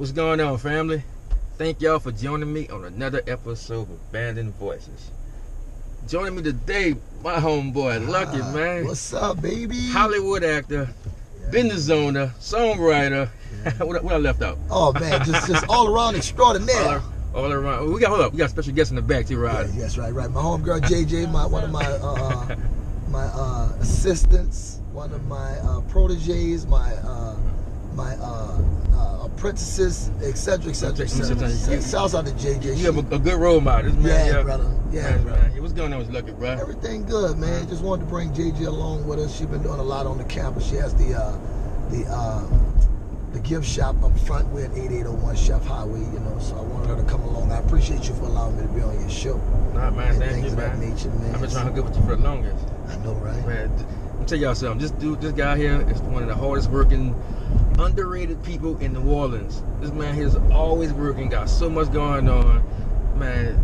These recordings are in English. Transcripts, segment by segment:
What's going on, family? Thank y'all for joining me on another episode of Abandoned Voices. Joining me today, my homeboy, Lucky, man. What's up, baby? Hollywood actor, business owner, songwriter. Yeah. what I left out? Oh, man, just all around extraordinaire. All around. We got a special guest in the back too, Rod. Yeah, yes, right. My homegirl JJ, one of my assistants, one of my proteges, my apprentices, etc. Shouts out to JJ. You have a good role model, this man. Yeah, brother. Yeah, brother. Hey, what's going on with Lucky, bro? Everything good, man. Just wanted to bring JJ along with us. She's been doing a lot on the campus. She has the gift shop up front. We're at 8801 Chef Highway, so I wanted her to come along. I appreciate you for allowing me to be on your show. Nah, man, thank things you, of man. That nature, man. I've been trying to get with you for the longest. I know, right? Man, let me tell y'all something. This guy here is one of the hardest working, underrated people in New Orleans. This man here is always working, got so much going on. Man,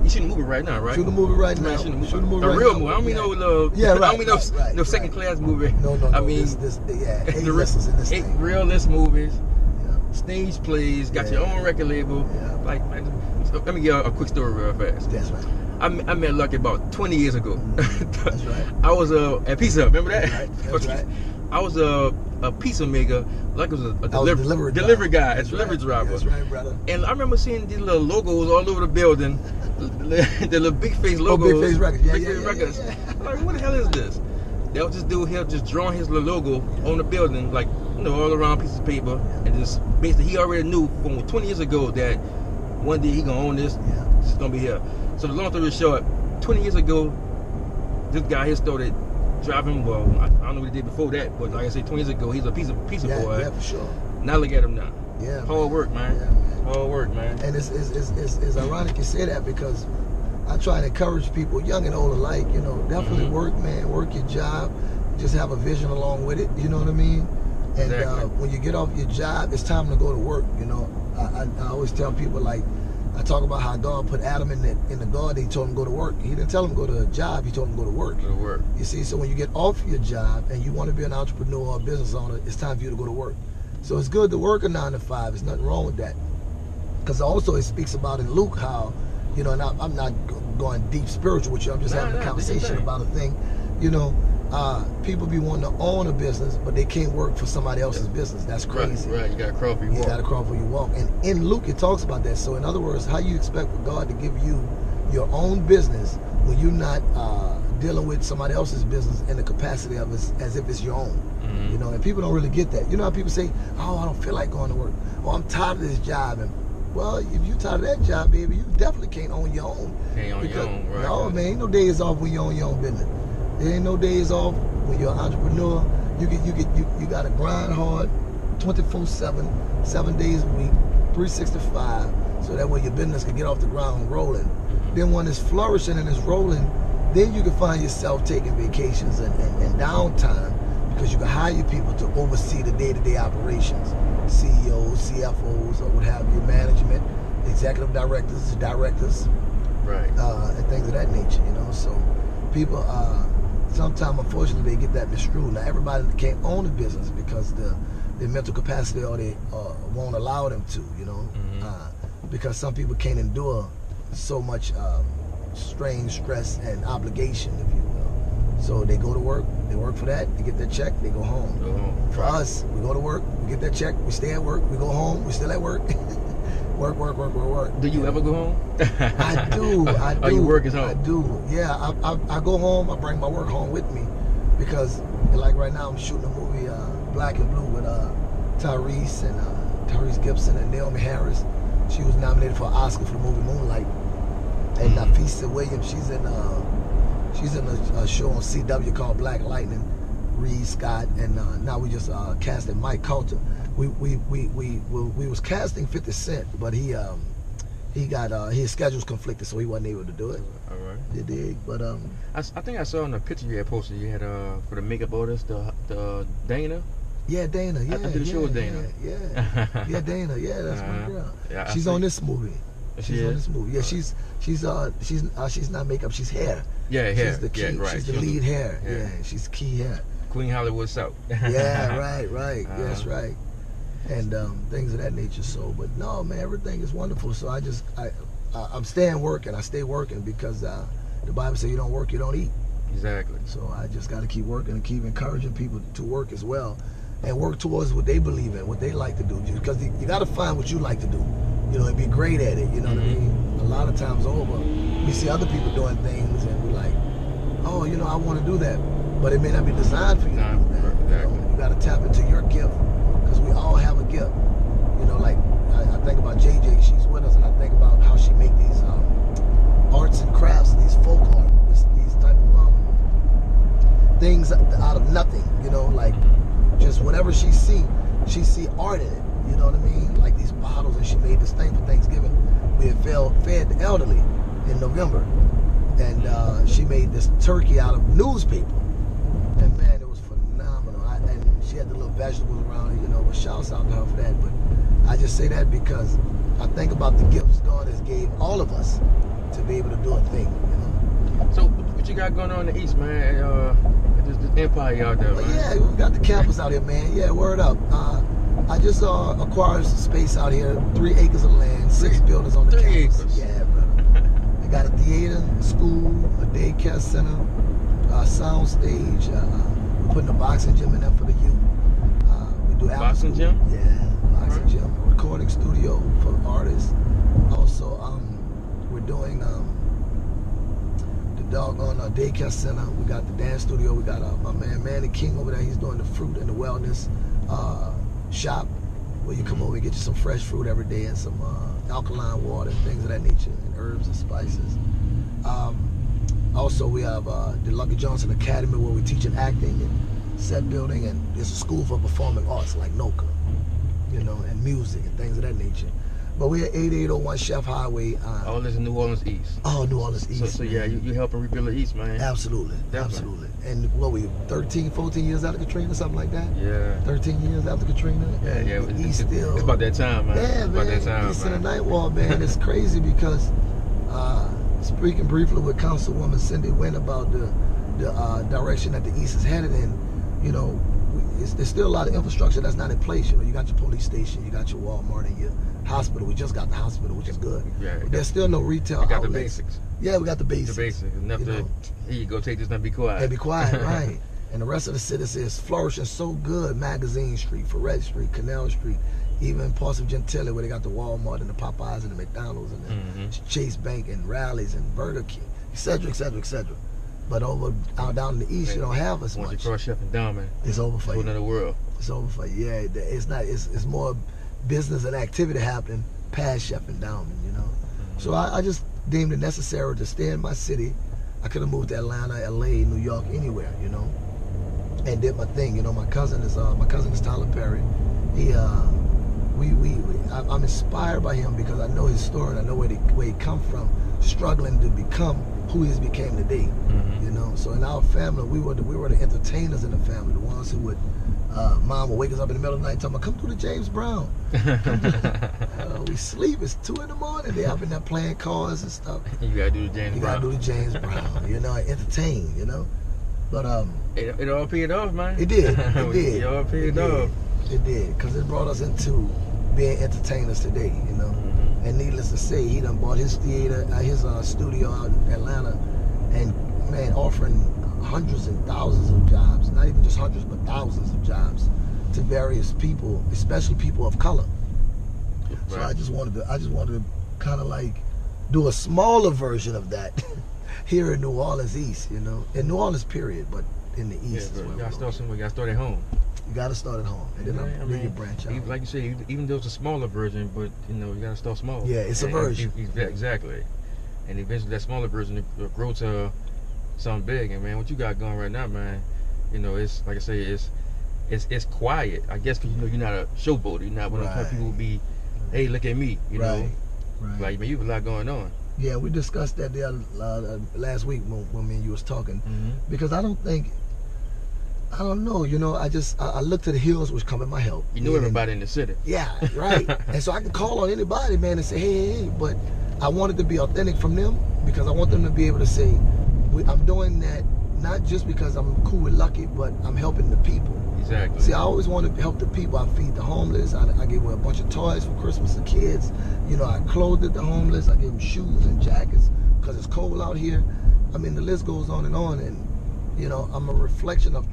you shooting a movie right now, right? Shooting a movie right now. Shooting a movie right real now. movie. I don't mean no I don't mean no second class movie. No. I mean A-listers in this thing. real-list movies. Yeah. Stage plays, got your own record label. Yeah. Like, man, let me give you a quick story real fast. That's right. I met Lucky about 20 years ago. That's right. I was at Pizza Hut, remember that? That's right. I was a pizza maker. Lucky was a delivery guy, a delivery driver. That's right, brother. And I remember seeing these little logos all over the building, the little big face logos. Big face records. Big face records. I'm like, what the hell is this? That was this dude here just drawing his little logo on the building, like, all around pieces of paper. And just basically, he already knew from 20 years ago that one day he gonna own this. Yeah. It's gonna be here. So the long story short, 20 years ago, this guy here started driving. Well, I don't know what he did before that, but like I said, 20 years ago, he's a pizza boy. Yeah, for sure. Now look at him now. Yeah. Hard work, man. Yeah, man. Hard work, man. And it's ironic you say that because I try to encourage people, young and old alike, definitely work, man. Work your job. Just have a vision along with it. You know what I mean? And Exactly. When you get off your job, it's time to go to work. I always tell people, like, I talk about how God put Adam in the garden. He told him to go to work. He didn't tell him to go to a job. He told him to go to work. Go to work. You see, so when you get off your job and you want to be an entrepreneur or a business owner, it's time for you to go to work. So it's good to work a 9 to 5. There's nothing wrong with that. Because also it speaks about in Luke how, and I'm not going deep spiritual with you. I'm just having a conversation about a thing. People be wanting to own a business, but they can't work for somebody else's business. That's crazy. Right. You got to crawl before you walk. You got to crawl before you walk. And in Luke, it talks about that. So in other words, how you expect for God to give you your own business when you're not dealing with somebody else's business in the capacity of as if it's your own. Mm-hmm. And people don't really get that. You know how people say, oh, I don't feel like going to work. Oh, I'm tired of this job. And well, if you're tired of that job, baby, you definitely can't own your own. Can't own your own, right? No, man, ain't no days off when you own your own business. There ain't no days off when you're an entrepreneur. You got to grind hard 24/7, 7 days a week, 365, so that way your business can get off the ground rolling. Then when it's flourishing and it's rolling, then you can find yourself taking vacations and downtime because you can hire people to oversee the day-to-day operations, CEOs, CFOs, or what have you, management, executive directors, Right. and things of that nature. So people sometimes, unfortunately, they get that misconstrued. Now, everybody can't own a business because their mental capacity or they won't allow them to, because some people can't endure so much strain, stress, and obligation, if you will. So they go to work, they work for that, they get their check, they go home. For us, we go to work, we get that check, we stay at work, we go home, we still at work. work. Do you ever go home? I do. Oh, you work is home? I do. Yeah, I go home. I bring my work home with me because, like right now, I'm shooting a movie, Black and Blue, with Tyrese Gibson and Naomi Harris. She was nominated for an Oscar for the movie Moonlight. And Nafisa Williams, she's in a show on CW called Black Lightning. Reed Scott, and now we just casted Mike Coulter. We was casting 50 Cent, but he got his schedule's conflicted, so he wasn't able to do it. All right. You dig? But I think I saw in the picture you had posted. You had for the makeup artist, the Dana. Yeah, Dana. Yeah, I did the show with Dana. Yeah, Dana. Yeah, that's my girl. Yeah, she's on this movie. She's on this movie. Yeah, she's not makeup. She's hair. Yeah, hair. She's the key. Yeah, right. She's the lead hair. Yeah, she's key hair. Queen Hollywood South. Yeah, right. That's right. and things of that nature. So, but no, man, everything is wonderful. So I'm staying working. I stay working because the Bible says you don't work, you don't eat. Exactly. So I just got to keep working and keep encouraging people to work as well, and work towards what they believe in, what they like to do. Because you got to find what you like to do, you know, and be great at it. You know what I mean? A lot of times over, we see other people doing things, and we're like, oh, you know, I want to do that, but it may not be designed for you to do that. Exactly. You got to tap into your gift, because we all have a gift. You know, like I think about JJ, she's with us, and I think about how she make these arts and crafts, these folk art, these type of things out of nothing. You know, like just whatever she see art in it. You know what I mean? Like these bottles, and she made this thing for Thanksgiving. We had fed the elderly in November, and she made this turkey out of newspaper. And man, it was phenomenal. And she had the little vegetables around it, you know. But shouts out to her for that. But I just say that because I think about the gifts God has gave all of us to be able to do a thing, you know. So what you got going on in the East, man? This empire out there, man. Yeah, we got the campus out here, man. Yeah, word up. I just acquired some space out here, 3 acres of land, 6 buildings on the 3 campus. acres. Yeah, brother. They got a theater, school, a daycare center, a sound stage. We're putting a boxing gym in there for the youth. We do Boxing gym? Yeah, boxing gym. Recording studio for artists. Also, we're doing the doggone daycare center. We got the dance studio. We got my man Manny King over there. He's doing the fruit and the wellness shop, where you come over and get you some fresh fruit every day and some alkaline water and things of that nature, and herbs and spices. Also, we have the Lucky Johnson Academy, where we're teaching acting and set building, and it's a school for performing arts like NOCA, you know, and music and things of that nature. But we're at 8801 Chef Highway. All this in New Orleans East. Oh, New Orleans East. So yeah, you helping rebuild the East, man. Absolutely, Definitely. absolutely. And what we 13, 14 years after Katrina, something like that? Yeah. 13 years after Katrina. Yeah. The East still. It's about that time, man. Yeah, it's man. about that time, East man. in the Night Wall, man. It's crazy because speaking briefly with Councilwoman Cindy Wynn about the direction that the East is headed in, you know, there's still a lot of infrastructure that's not in place. You know, you got your police station, you got your Walmart, and your hospital. We just got the hospital, which is good. Yeah. But there's still no retail We got outlets. the basics. Yeah, we got the basics. The basics. Enough you to, know. here you go, take this and be quiet. And be quiet, right. And the rest of the city is flourishing so good. Magazine Street, Ferret Street, Canal Street, even parts of Gentilly where they got the Walmart and the Popeyes and the McDonald's and the Chase Bank and Rallies and Burger King, et cetera, et cetera, et cetera. But over out down in the East, you don't have as Once much. you cross Chef and Diamond, It's over for to you. another world. It's over for you. Yeah, it's not. It's more business and activity happening past Chef and Diamond, you know. So I just deemed it necessary to stay in my city. I could have moved to Atlanta, LA, New York, anywhere, you know, and did my thing. You know, my cousin is Tyler Perry. I'm inspired by him because I know his story and I know where he come from, struggling to become who he became today. You know, so in our family, we were the entertainers in the family, the ones who would. Mom would wake us up in the middle of the night, talking about, come through the James Brown. We sleep. It's 2 in the morning. They up in there playing cards and stuff. You gotta do the James You Brown. gotta do the James Brown. You know, and entertain. You know, but It all paid off, man. it did. It did. It all paid off. It did, because it brought us into being entertainers today. You know, and needless to say, he done bought his theater, his studio out in Atlanta, and man, offering hundreds and thousands of jobs, not even just hundreds, but thousands of jobs to various people, especially people of color. Right. So I just wanted to kind of like do a smaller version of that here in New Orleans East, you know, in New Orleans period, but in the East. Yeah, you gotta start somewhere. You gotta start at home. You gotta start at home, and then you branch out. Like you said, even though it's a smaller version, but you know you gotta start small. Yeah, it's a version. Exactly, and eventually that smaller version will grow to something big. And man, what you got going right now, man, you know, it's like I say, it's quiet. I guess because you know you're not a showboater. You're not one of those people who be, hey, look at me, you know. Right. Like man, you have a lot going on. Yeah, we discussed that the other last week when me and you was talking, because I don't know, you know, I look to the hills which come in my help. You know everybody in the city. Yeah, right. And so I can call on anybody, man, and say, hey, but I wanted to be authentic from them because I want them to be able to say, I'm doing that not just because I'm cool with Lucky, but I'm helping the people. Exactly. See, I always want to help the people. I feed the homeless. I give away a bunch of toys for Christmas to kids. You know, I clothed the homeless. I give them shoes and jackets because it's cold out here. I mean, the list goes on. And you know, I'm a reflection of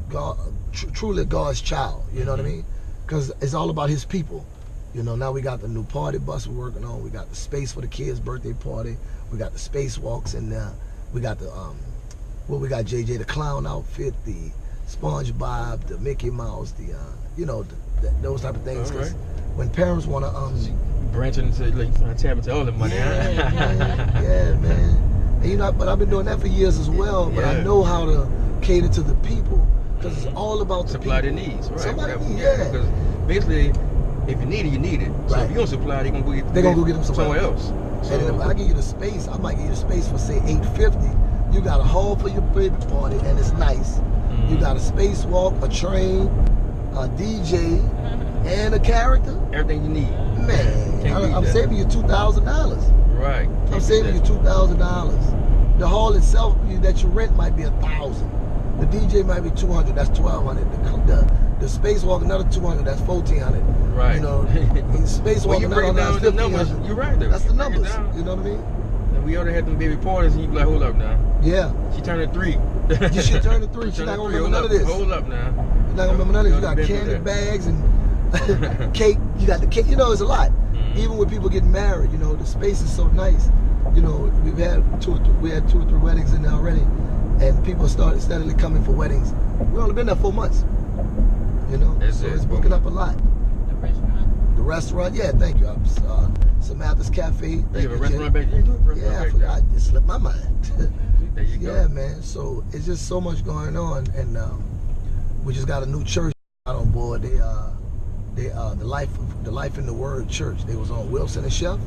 God, truly God's child. You know what I mean? Because it's all about His people. You know, now we got the new party bus we're working on. We got the space for the kids' birthday party. We got the spacewalks in there. We got the we got JJ the Clown outfit, the SpongeBob, the Mickey Mouse, the you know, those type of things. Because when parents want to branching into, like, trying to tap into all the money. Yeah, man. And you know, but I've been doing that for years as well. But I know how to cater to the people because it's all about the supply people. Their needs, right? Somebody needs, Because basically, if you need it, you need it. So if you don't supply, they're gonna go get them somewhere else. So, and if I give you the space, I might give you the space for say $850. You got a hall for your baby party, and it's nice. You got a spacewalk, a train, a DJ, and a character. Everything you need. Man, I'm saving you $2,000. Right. I'm saving you $2,000. The hall itself that you rent might be $1,000. The DJ might be $200. That's $1,200. The spacewalk another $200. That's $1,400. Right. You know, spacewalk another $1,500. You're right though. That's the numbers. You know what I mean? And we already had them baby parties, and you be like, hold up now. Yeah. She turned 3. She turned 3. She's not gonna remember none of this. Hold up now. You're not gonna remember none of this. You got candy bags and cake. You got the cake. You know, it's a lot. Even with people getting married, you know, the space is so nice. You know, we've had 2 or 3 weddings in there already, and people started steadily coming for weddings. We've only been there 4 months. You know, so it's booking up a lot. The restaurant, yeah, thank you. Samantha's Cafe. You have a restaurant back there? Yeah, I forgot. It slipped my mind. There you go. Yeah, man. So it's just so much going on, and we just got a new church out on board. The Life in the Word Church. They was on Wilson and Chef.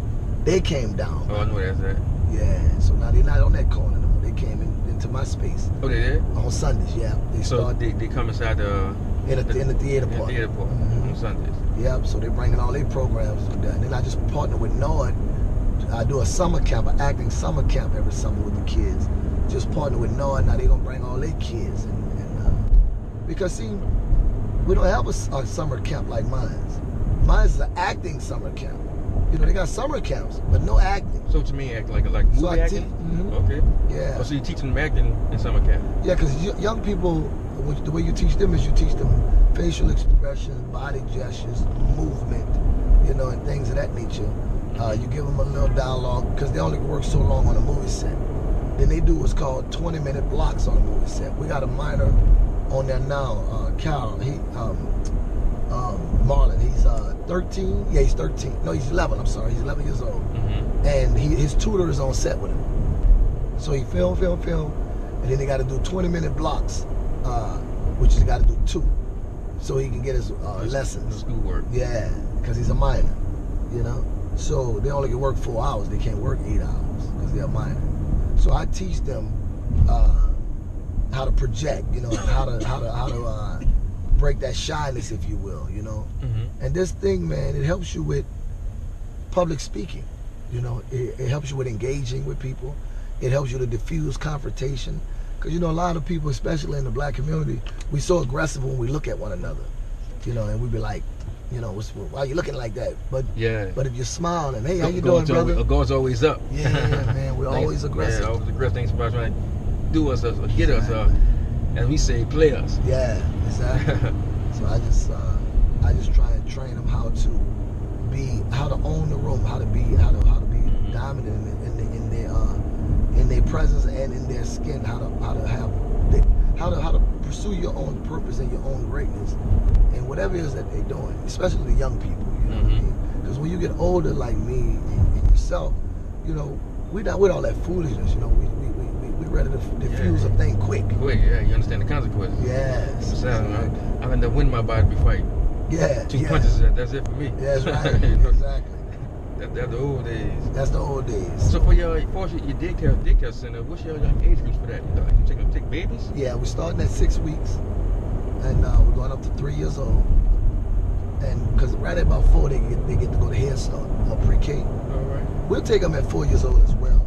They came down. Oh, I know that's that. Yeah. So now they're not on that corner no more. They came into my space. Oh, they did? On Sundays, yeah. They come inside in the theater part. The theater part on Sundays. Yep, so they're bringing all their programs to that. And then I just partner with Nord. I do a summer camp, an acting summer camp every summer with the kids. Just partner with Nord. Now they're going to bring all their kids. Because, see, we don't have a summer camp like mine's. Mine's is an acting summer camp. You know, they got summer camps, but no acting. So to me, like movie acting? Okay. Yeah. Oh, so you teaching them acting in summer camp? Yeah, because young people, the way you teach them is you teach them facial expressions, body gestures, movement, you know, and things of that nature. You give them a little dialogue because they only work so long on a movie set. Then they do what's called 20-minute blocks on a movie set. We got a minor on there now, Carl. Marlon. He's 13. Yeah, he's 13. No, he's 11. I'm sorry, he's 11 years old. And his tutor is on set with him. So he film, and then they got to do 20-minute blocks, which he's got to do 2. So he can get his lessons. Schoolwork. Yeah, because he's a minor, you know. So they only can work 4 hours. They can't work 8 hours because they're a minor. So I teach them how to project, you know, how to break that shyness, if you will, you know. And this thing, man, it helps you with public speaking. You know, it helps you with engaging with people. It helps you to diffuse confrontation. Because, you know, a lot of people, especially in the black community, we so aggressive when we look at one another. You know, and we be like, you know, why are you looking like that? But if you smile and, hey, how you doing, brother? A guard's always up. Yeah, man, we're always aggressive. Yeah, always aggressive. Things about trying to do us or get us, as we say, play us. Yeah, exactly. So I just try and train them how to own the room, how to be dominant in their presence and in their skin, how to pursue your own purpose and your own greatness, and whatever it is that they're doing, especially the young people. You know what I mean? Because when you get older, like me and yourself, you know, we're not with all that foolishness. You know, we ready to diffuse a thing quick. Quick, yeah. You understand the consequences. Yes. So, I've ended up winning my body before fight. Yeah. 2 punches. That's it for me. Yeah, that's right. Exactly. That's the old days. That's the old days. So for your daycare center, what's your age groups for that? You take babies? Yeah, we're starting at 6 weeks, and we're going up to 3 years old. And because right at about 4, they get to go to Head Start or pre-K. All right. We'll take them at 4 years old as well.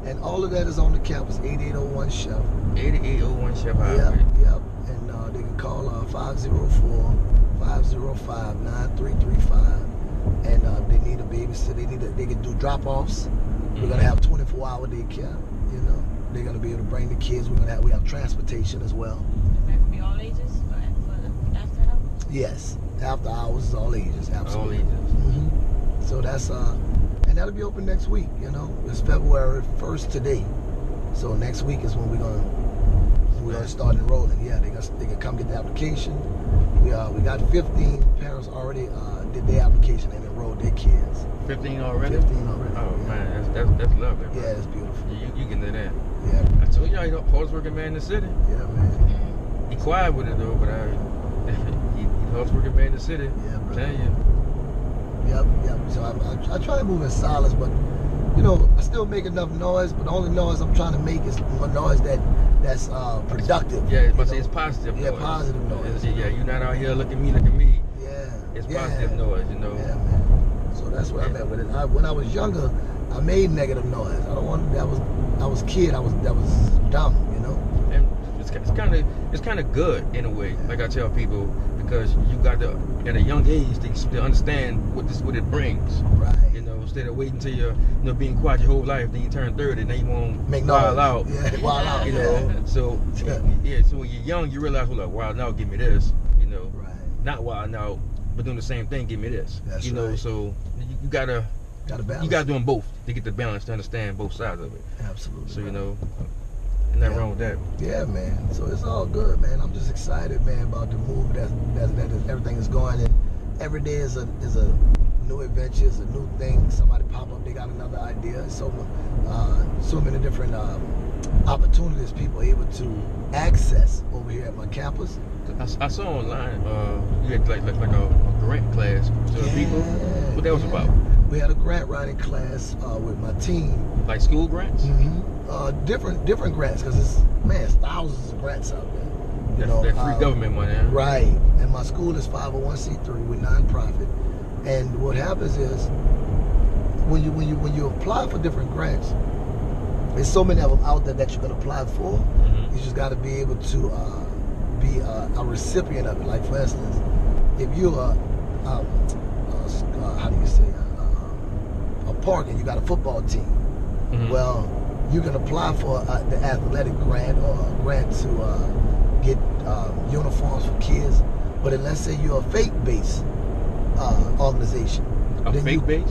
And all of that is on the campus, 8801 Chef. 8801 Chef Highway. Yep. And they can call 504-505-9335. And they need a babysitter. They can do drop-offs. We're gonna have 24-hour daycare. You know, they're gonna be able to bring the kids. We have transportation as well. That can be all ages for after hours? Yes, after hours is all ages. Absolutely. All ages. So that's and that'll be open next week. You know, it's February 1st today. So next week is when we're gonna start enrolling. Yeah, they can come get the application. We got 15 parents already did their application and enrolled their kids. 15 already? 15 already. Oh yeah. man, that's lovely. Yeah, it's beautiful. You can do that. Yeah. I told y'all he's the hardest working man in the city. Yeah, man. He quiet with it though, but he's the hardest working man in the city. Yeah, bro. Tell you. Yep. So I try to move in silence, but you know, I still make enough noise. But the only noise I'm trying to make is noise that's productive. Yeah, but it's positive noise. Yeah, positive noise. Yeah, you're not out here look at me. Yeah. It's positive noise, you know. Yeah, man. So that's what I meant with it. When I was younger, I made negative noise. I don't want that was a kid. That was dumb, you know. And it's kind of good in a way. Like I tell people, because you got to at a young age to understand what it brings. Right. You know, instead of waiting till you're being quiet your whole life, then you turn 30, then you won't make wild noise. out. Yeah, wild out. You know. So yeah. So when you're young, you realize, well, like, wild out, give me this. You know. Right. Not wild out, but doing the same thing, give me this. That's you know. right. So you gotta balance. You gotta do them both to get the balance to understand both sides of it. Absolutely. So you know, nothing wrong with that. Yeah, man. So it's all good, man. I'm just excited, man, about the move that everything is going. And every day is a new adventure, is a new thing. Somebody pop up, they got another idea. So many different opportunities people are able to access over here at my campus. I saw online you had like a grant class to the people. What that was about? We had a grant writing class with my team. Like school grants? Different grants, because it's thousands of grants out there. That free government money. Huh? Right. And my school is 501c3. We're nonprofit. And what happens is when you apply for different grants, there's so many of them out there that you can apply for. You just got to be able to be a recipient of it. Like for instance, if you're how do you say a park and you got a football team, well, you can apply for the athletic grant or a grant to get uniforms for kids. But then let's say you're a faith-based organization.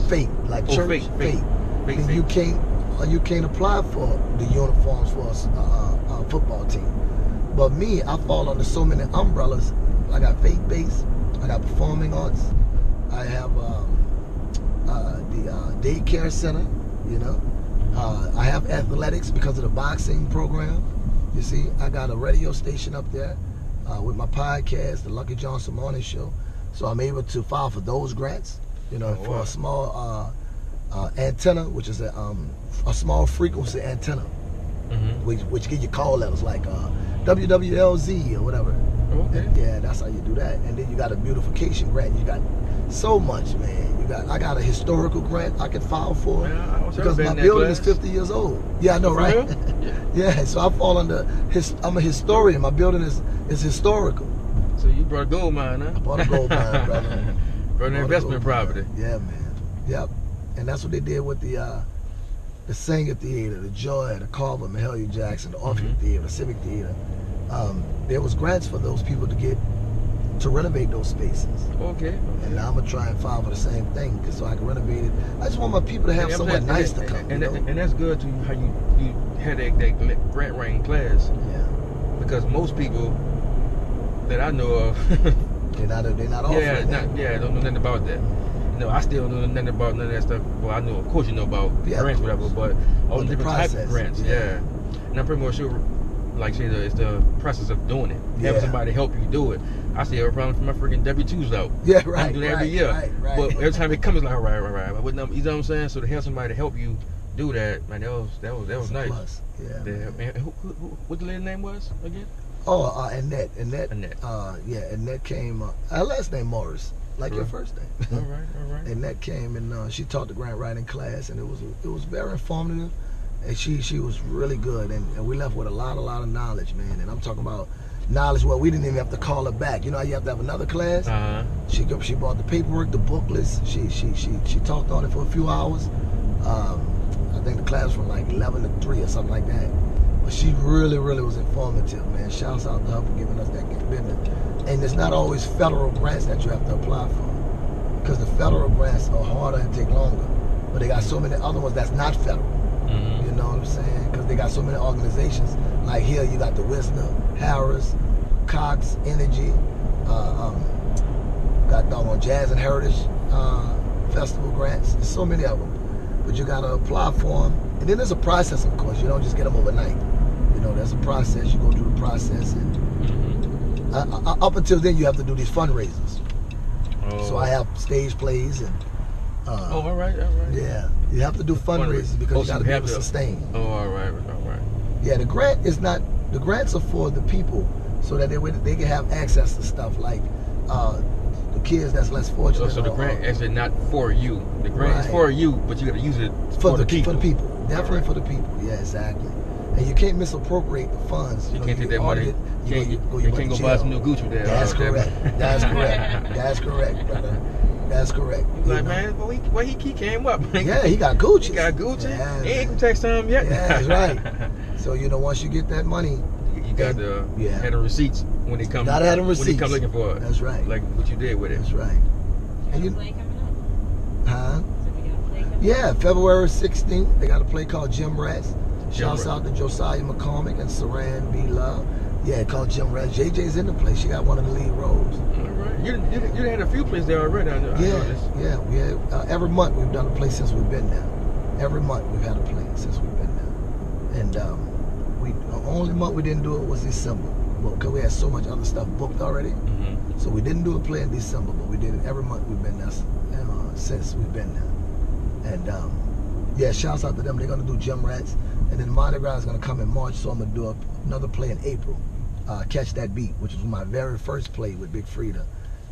Faith, like church faith. Then you can't apply for the uniforms for a football team. But me, I fall under so many umbrellas. I got faith-based, I got performing arts, I have the daycare center, you know. I have athletics because of the boxing program. You see, I got a radio station up there with my podcast, the Lucky Johnson Morning Show. So I'm able to file for those grants, you know, for a small antenna, which is a small frequency antenna, which give you call letters like WWLZ or whatever. Okay. Yeah, that's how you do that. And then you got a beautification grant. You got so much, man. I got a historical grant I can file for because my building is 50 years old. Yeah, I know, right? Yeah, so I fall under I'm a historian. My building is historical. So you brought a gold mine, huh? I bought a gold mine, brother. Brought an investment property. Yeah, man. Yep. And that's what they did with the Singer Theater, the Joy, the Carver, Mahalia Jackson, the Orpheum Theater, the Civic Theater. There was grants for those people to renovate those spaces. Okay. And now I'm gonna try and file for the same thing, so I can renovate it. I just want my people to have somewhere nice to come. And that's good to how you had that grant writing class. Yeah. Because most people that I know of, they're not offering that. Don't know nothing about that. No, I still don't know nothing about none of that stuff. Well, I know, of course, you know about grants, whatever, but all the different types of grants. Yeah. And I'm pretty much sure, like say, it's the process of doing it. Having somebody help you do it. I see every problem for my freaking W-2s out. Yeah, right. I do that every year. Right. But every time it comes, it's like, all right. You know what I'm saying? So to have somebody to help you do that, man, that was nice. Plus. Yeah. Man, what the lady's name was again? Oh, Annette. Annette. Annette came. Her last name Morris, like your first name. All right. Annette came and she taught the grant writing class, and it was very informative. And she was really good, and we left with a lot of knowledge, man. And I'm talking about knowledge where we didn't even have to call her back. You know how you have to have another class? She brought the paperwork, the booklets. She talked on it for a few hours. I think the class was from like 11 to 3 or something like that. But she really was informative, man. Shouts out to her for giving us that business. And it's not always federal grants that you have to apply for, because the federal grants are harder and take longer. But they got so many other ones that's not federal. You know what I'm saying? Because they got so many organizations. Like here, you got the Wisner, Harris, Cox, Energy, got doggone Jazz and Heritage Festival grants. There's so many of them. But you got to apply for them. And then there's a process, of course. You don't just get them overnight. You know, there's a process. You go through the process. And up until then, you have to do these fundraisers. So I have stage plays and... all right. Yeah, you have to do fundraisers because you got to be able to sustain. All right. Yeah, the grant is not. The grants are for the people, so that they can have access to stuff like the kids that's less fortunate. So the grant actually not for you. The grant is for you, but you got to use it for the people. For the people, definitely for the people. Yeah, exactly. And you can't misappropriate the funds. You can't take that money. You can't go buy some new Gucci there. That's correct. That's correct. That's correct, brother. That's correct. Like, man, well, he came up. Yeah, he got Gucci. He got Gucci. Yeah, he ain't tax time yet. Yeah, that's right. So, you know, once you get that money, you got to have the receipts when they come. Gotta have the receipts. When they come looking for it. That's right. Like what you did with it. That's right. And you, play coming up? huh? So we got a play coming up? Yeah, February 16th, they got a play called Gym Rats. Shouts out to Josiah McCormick and Saran B. Love. Yeah, called Gym Rats. JJ's in the play. She got one of the lead roles. All right. You had a few plays there already. I know. Yeah. Every month we've done a play since we've been there. Every month we've had a play since we've been there. And the only month we didn't do it was December, because we had so much other stuff booked already. So we didn't do a play in December, but we did it every month we've been there since we've been there. And yeah, shouts out to them. They're gonna do Gym Rats, and then Mardi Gras is gonna come in March, so I'm gonna do another play in April. Catch That Beat, which was my very first play with Big Frida,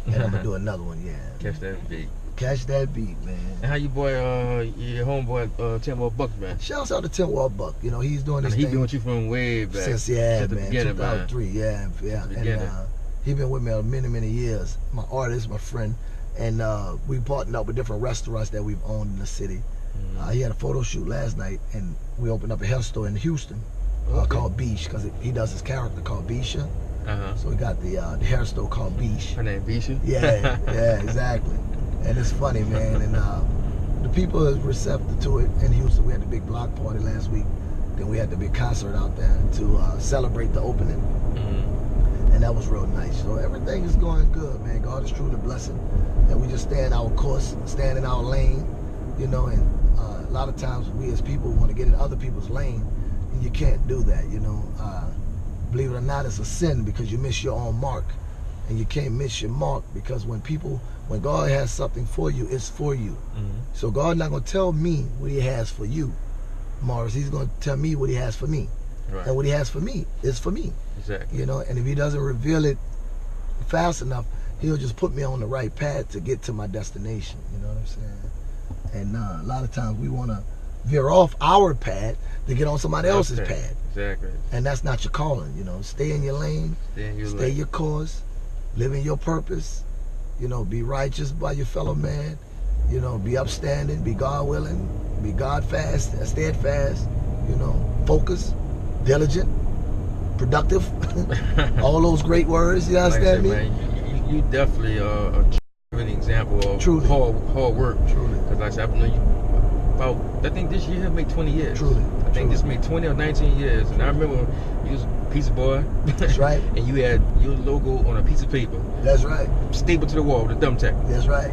and I'm gonna do another one. Yeah. Catch That Beat. Catch That Beat, man. And how you boy, your homeboy, 10 More Bucks, man? Shouts out to 10 More Buck. You know, he's doing this thing. He's been with you from way back. Since the man, beginning, 2003. Man. Yeah. And he's been with me many years. My artist, my friend, and we partnered up with different restaurants that we've owned in the city. He had a photo shoot last night, and we opened up a hair store in Houston called Beach, because he does his character called Bisha. So we got the hair store called Beach. Her name Bisha? Yeah, exactly. And it's funny, man. And the people are receptive to it in Houston. We had the big block party last week. Then we had the big concert out there to celebrate the opening. And that was real nice. So everything is going good, man. God is truly blessing. And we just stay in our course, stand in our lane, you know. And a lot of times we as people want to get in other people's lane, and you can't do that, you know. Believe it or not, it's a sin because you miss your own mark. And you can't miss your mark, because when God has something for you, it's for you. So God's not going to tell me what he has for you, Morris. He's going to tell me what he has for me. Right. And what he has for me is for me. Exactly. You know, and if he doesn't reveal it fast enough, he'll just put me on the right path to get to my destination. You know what I'm saying? And a lot of times we want to veer off our path to get on somebody else's path. Exactly. And that's not your calling, you know. Stay in your lane. Stay your course. Live in your purpose. You know, be righteous by your fellow man. You know, be upstanding, be God willing, be God fast, steadfast, you know, focused, diligent, productive. All those great words, you understand me? Man, you definitely are a true example of hard work. Truly. Because like I said, I've known you I think this year made 20 years. Truly. I think this made 20 or 19 years. And I remember you was a pizza boy. That's right. And you had your logo on a piece of paper. That's right. Stapled to the wall with a thumbtack. That's right.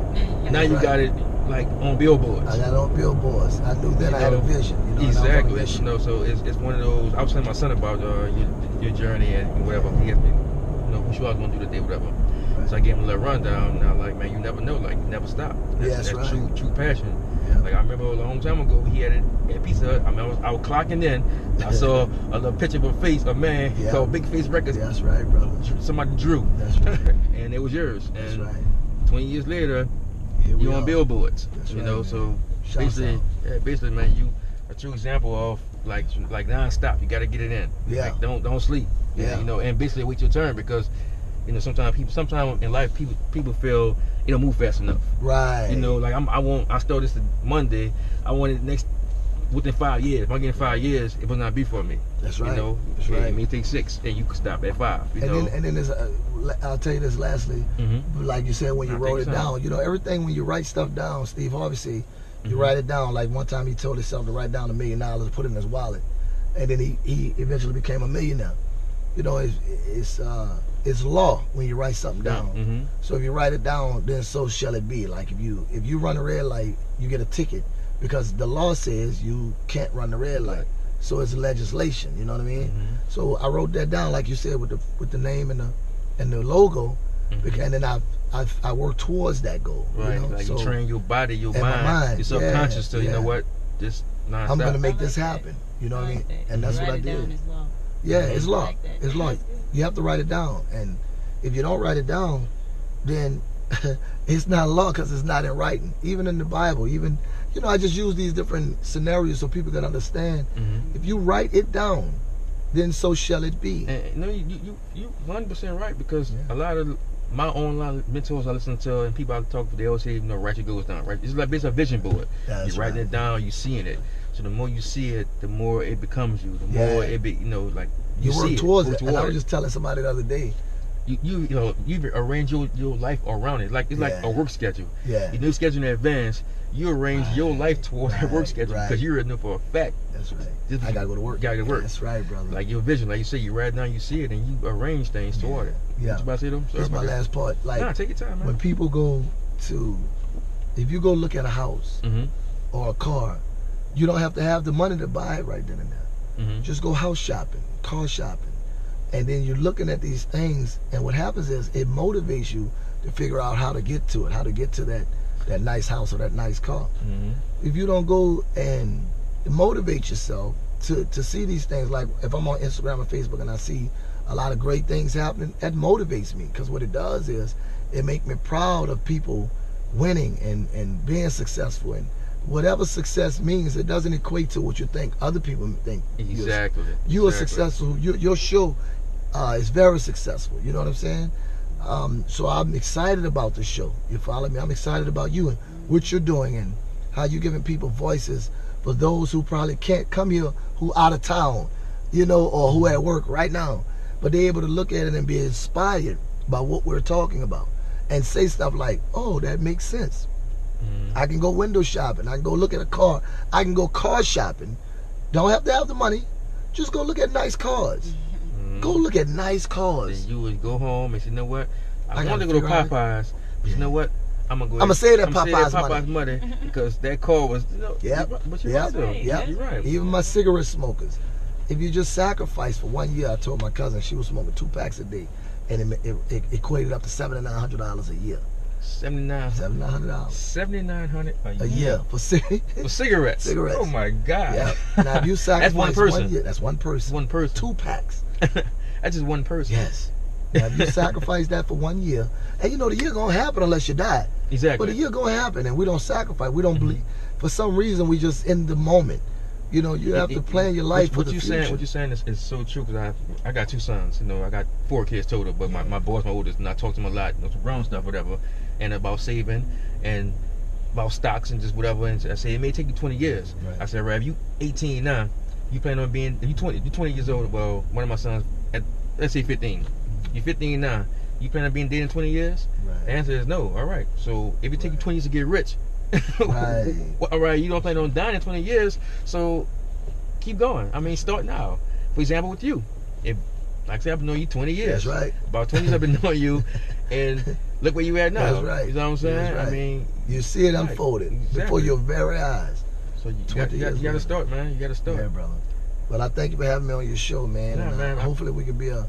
Now you got it like on billboards. I got it on billboards. I knew then I had a vision. You know, exactly. You know, so it's one of those. I was telling my son about your journey and whatever. He asked me, you know, what you was gonna do today, whatever. Right. So I gave him a little rundown. And I was like, man, you never know. Like, you never stop. That's right. True passion. Yeah. Like I remember a long time ago, he had it at Pizza Hut. I mean, I was clocking in. I saw a little picture of a man called Big Face Records. That's right, brother. Somebody drew. That's right. And it was yours. That's and right. 20 years later, you're on billboards. That's right, know, man. So basically, man, you a true example of like non-stop. You got to get it in. Yeah. Like, don't sleep. Yeah. You know, and basically wait your turn, because you know sometimes in life people feel it don't move fast enough. Right. You know, like I start this Monday. I want it within 5 years. If I get in 5 years, it will not be for me. That's right. You know, That's right. It may take 6, and you can stop at 5. You know? And then there's I'll tell you this lastly, like you said when you wrote it down, you know, everything when you write stuff down, Steve, obviously, you write it down. Like one time he told himself to write down $1 million, put it in his wallet, and then he eventually became a millionaire. You know, it's law when you write something down. So if you write it down, then so shall it be. Like if you run a red light, you get a ticket, because the law says you can't run the red light. So it's legislation. You know what I mean? So I wrote that down, like you said, with the name and the logo, and then I work towards that goal. Right, you know? like so, you train your body, your my mind, your subconscious to, you yeah. know what, just non-stop. I'm gonna make this happen. You know what I mean? And that's what I did. Yeah, it's law. It's law. You have to write it down, and if you don't write it down, then it's not law, because it's not in writing. Even in the Bible, even, you know, I just use these different scenarios so people can understand. If you write it down, then so shall it be. And no, you 100% right, because a lot of mentors I listen to and people I talk to, they always say, you know, write your goals down. Right? It's like a vision board. You're writing it down, you're seeing it. So the more you see it, the more it becomes you. The more it be, you know, like you work towards it. And I was it. just telling somebody the other day. You know, you arrange your life around it. Like it's like a work schedule. Yeah. You do schedule in advance. You arrange your life towards that work schedule, because you already know for a fact. That's right. I gotta go to work. Gotta go to work. That's right, brother. Like your vision, like you say, you write down, you see it, and you arrange things toward it. Yeah. What you about to say though? That's my last part. Like, nah, take your time, man. When people go to, if you go look at a house or a car, you don't have to have the money to buy it right then and there. Just go house shopping, car shopping, and then you're looking at these things, and what happens is it motivates you to figure out how to get to it, how to get to that nice house or that nice car. If you don't go and motivate yourself to see these things, like if I'm on Instagram and Facebook and I see a lot of great things happening, that motivates me, because what it does is it makes me proud of people winning and being successful. And whatever success means, it doesn't equate to what you think other people think. Exactly. You are successful. Your show is very successful. You know what I'm saying? So I'm excited about the show. You follow me? I'm excited about you and what you're doing and how you're giving people voices for those who probably can't come here, who out of town, you know, or who at work right now, but they're able to look at it and be inspired by what we're talking about and say stuff like, oh, that makes sense. I can go window shopping. I can go look at a car. I can go car shopping. Don't have to have the money. Just go look at nice cars. Go look at nice cars. Then you would go home and say, you know what? I want to go to Popeyes, but you know what? I'm gonna save that Popeyes money because that car was, you know. But you're right, though. You're right. Even my cigarette smokers. If you just sacrifice for 1 year, I told my cousin she was smoking 2 packs a day, and it equated up to $7,900 a year. $7,900. $7,900 a year for cigarettes. Cigarettes. Oh my God. Yeah. Now if you sacrifice that's one person. 1 year, that's one person. One person. 2 packs. That's just one person. Yes. Now if you sacrifice that for 1 year, and you know the year gonna happen unless you die. Exactly. But the year gonna happen, and we don't sacrifice. We don't believe. For some reason, we just in the moment. You know, you have to plan your life for the future. What you're saying is so true, because I got 2 sons. You know, I got 4 kids total, but my boy's my oldest, and I talk to him a lot, you know, some grown stuff, whatever, and about saving and about stocks and just whatever. And I say it may take you 20 years. Right. I said, right, if you 18 now, you plan on being, if you 20 years old. Well, one of my sons, let's say 15. You're 15 now. You plan on being dead in 20 years? Right. The answer is no. All right. So if it take you 20 years to get rich, right. Well, all right, you don't plan on dying in 20 years, so keep going. I mean, start now. For example, with you, if, like I said, I've been knowing you 20 years. That's right. About 20 years I've been knowing you, and look where you at now. That's right. You know what I'm saying? Right. I mean, you see it unfolded before your very eyes. So you got to start, man. You got to start. Yeah, brother. Well, I thank you for having me on your show, man. Yeah, and man. Hopefully we can be a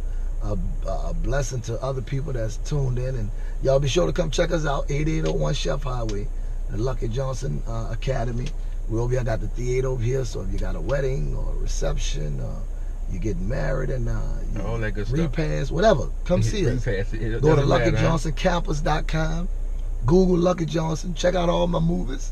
blessing to other people that's tuned in. And y'all be sure to come check us out, 8801 Chef Highway, the Lucky Johnson Academy. I got the theater over here, so if you got a wedding or a reception, you getting married and all that good repass, whatever, come see us. Go to LuckyJohnsonCampus.com, Google Lucky Johnson, check out all my movies.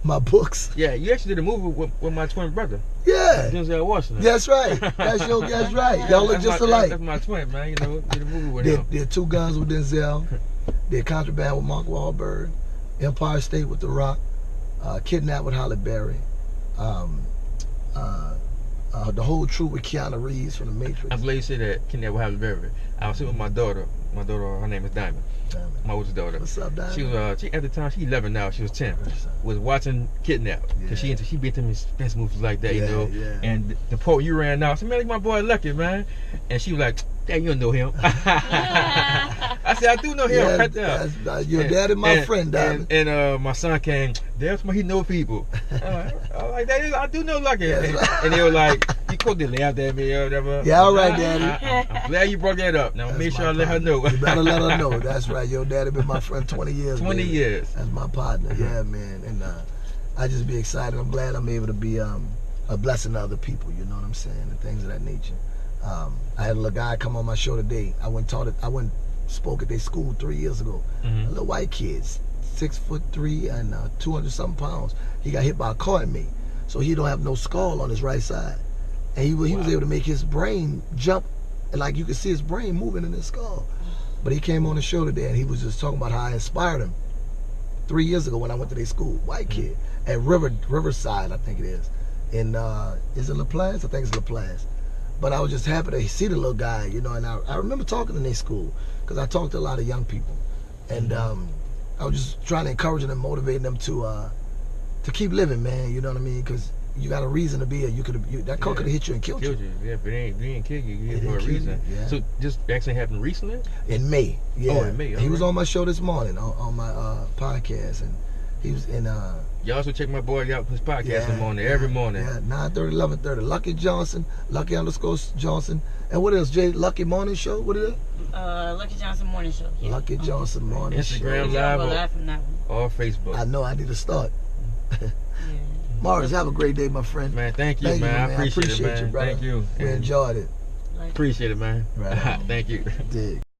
my books. Yeah, you actually did a movie with my twin brother. Yeah. Denzel Washington. That's right. That's right. Y'all look just alike. That's my twin, man. You know, did a movie with Did, him. did Two Guns with Denzel. Did Contraband with Mark Wahlberg. Empire State with The Rock. Kidnapped with Halle Berry. The Whole Truth with Keanu Reeves from The Matrix. I'm glad you said that. Kidnapped with Halle Berry. I was sitting with my daughter. My daughter, her name is Diamond. My oldest daughter. What's up, Diamond? She was at the time she's 11 now. She was 10. Was watching Kidnap because she be into Spence movies like that, you know. Yeah. And the part you ran out, I said, man, look at my boy Lucky, man. And she was like, Dad, you don't know him. I said, I do know him right there. Your dad and my friend, Diamond. And my son came. That's why he know people. I was like, Daddy, I do know Lucky. And they were like, you could they laughed at me or whatever. Yeah, all right, Daddy. I'm glad you brought that up. Now make sure I let her know. You better let her know. That's right. Your daddy been my friend 20 years. 20 years. That's my partner. Yeah, man. And I just be excited. I'm glad I'm able to be a blessing to other people. You know what I'm saying? And things of that nature. I had a little guy come on my show today. I went spoke at their school 3 years ago. A little white kid, 6'3" and 200-something pounds. He got hit by a car in me, so he don't have no skull on his right side. And he was able to make his brain jump, and like you could see his brain moving in his skull. But he came on the show today, and he was just talking about how I inspired him 3 years ago when I went to their school. White kid at Riverside, I think it is. In is it LaPlace? I think it's LaPlace. But I was just happy to see the little guy, you know. And I remember talking in their school because I talked to a lot of young people, and I was just trying to encourage them and motivate them to keep living, man. You know what I mean? Because you got a reason to be here. That car could have hit you and killed you. Yeah, but it didn't kill you. You hit for a reason. Yeah. So this accident happened recently? In May. Yeah. Oh, in May. He was on my show this morning on my podcast, and he was in. You also check my boy out his podcast in the morning, every morning. Yeah, 9:30, 11:30. Lucky Johnson, Lucky_Johnson, and what else? Jay, Lucky Morning Show. What is it? Lucky Johnson Morning Show. Yeah. Lucky Johnson Morning Instagram Show. Live or Facebook. I know I need to start. Morris, have a great day, my friend. Man, thank you, man. I appreciate it, man. You, brother. Thank you. We enjoyed it. Appreciate it, man. Right. Thank you. Dig.